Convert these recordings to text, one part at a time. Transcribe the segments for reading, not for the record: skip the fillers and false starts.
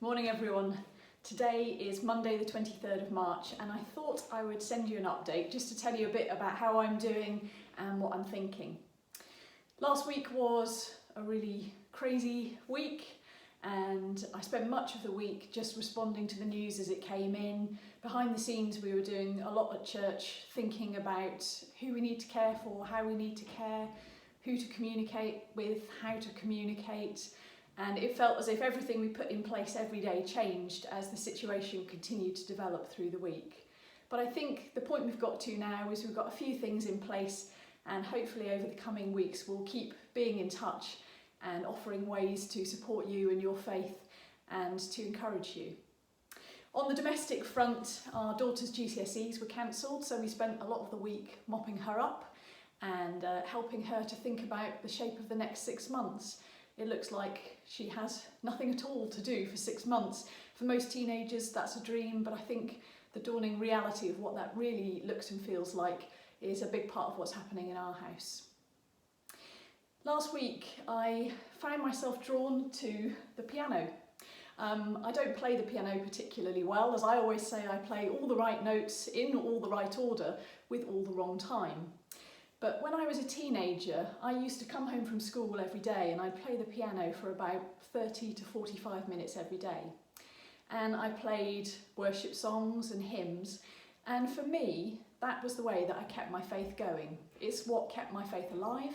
Morning everyone. Today is Monday the 23rd of March and I thought I would send you an update just to tell you a bit about how I'm doing and what I'm thinking. Last week was a really crazy week and I spent much of the week just responding to the news as it came in. Behind the scenes we were doing a lot at church, thinking about who we need to care for, how we need to care, who to communicate with, how to communicate. And it felt as if everything we put in place every day changed as the situation continued to develop through the week. But I think the point we've got to now is we've got a few things in place, and hopefully over the coming weeks we'll keep being in touch and offering ways to support you in your faith and to encourage you. On the domestic front, our daughter's GCSEs were cancelled, so we spent a lot of the week mopping her up and helping her to think about the shape of the next 6 months. It looks like she has nothing at all to do for 6 months. For most teenagers that's a dream, but I think the dawning reality of what that really looks and feels like is a big part of what's happening in our house. Last week I found myself drawn to the piano. I don't play the piano particularly well. As I always say, I play all the right notes in all the right order with all the wrong time. But when I was a teenager, I used to come home from school every day and I'd play the piano for about 30 to 45 minutes every day. And I played worship songs and hymns, and for me, that was the way that I kept my faith going. It's what kept my faith alive,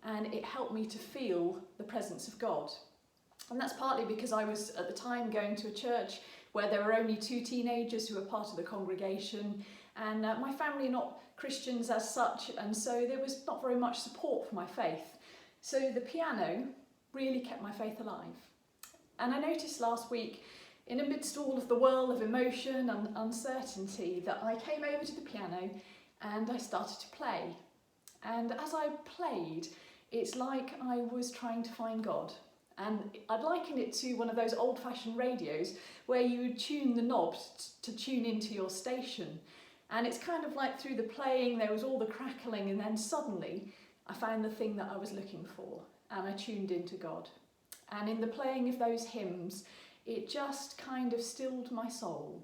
and it helped me to feel the presence of God. And that's partly because I was at the time going to a church where there were only 2 teenagers who were part of the congregation, and my family are not Christians as such, and so there was not very much support for my faith. So the piano really kept my faith alive. And I noticed last week, in amidst all of the whirl of emotion and uncertainty, that I came over to the piano and I started to play. And as I played, it's like I was trying to find God. And I'd liken it to one of those old-fashioned radios where you would tune the knob to tune into your station. And it's kind of like through the playing there was all the crackling, and then suddenly I found the thing that I was looking for and I tuned into God. And in the playing of those hymns, it just kind of stilled my soul,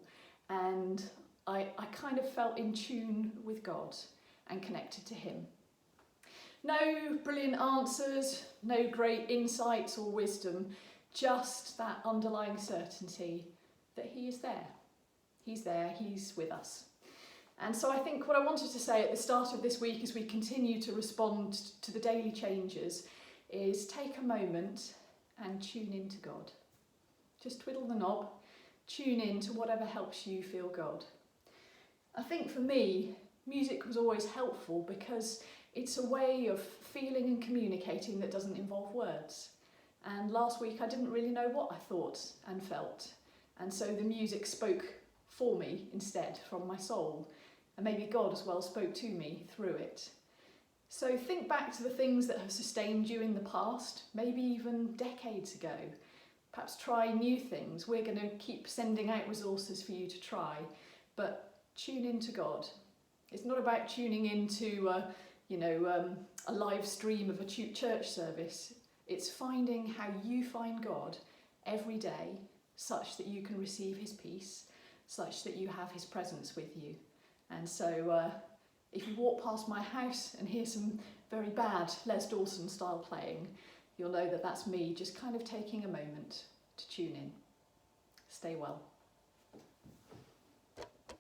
and I kind of felt in tune with God and connected to Him. No brilliant answers, no great insights or wisdom, just that underlying certainty that He is there. He's there, He's with us. And so I think what I wanted to say at the start of this week as we continue to respond to the daily changes is take a moment and tune into God. Just twiddle the knob, tune in to whatever helps you feel God. I think for me, music was always helpful because it's a way of feeling and communicating that doesn't involve words. And last week I didn't really know what I thought and felt. And so the music spoke for me instead, from my soul. And maybe God as well spoke to me through it. So think back to the things that have sustained you in the past, maybe even decades ago. Perhaps try new things. We're going to keep sending out resources for you to try, but tune into God. It's not about tuning into a live stream of a church service. It's finding how you find God every day, such that you can receive His peace, such that you have His presence with you. And so if you walk past my house and hear some very bad Les Dawson style playing, you'll know that that's me just kind of taking a moment to tune in. Stay well.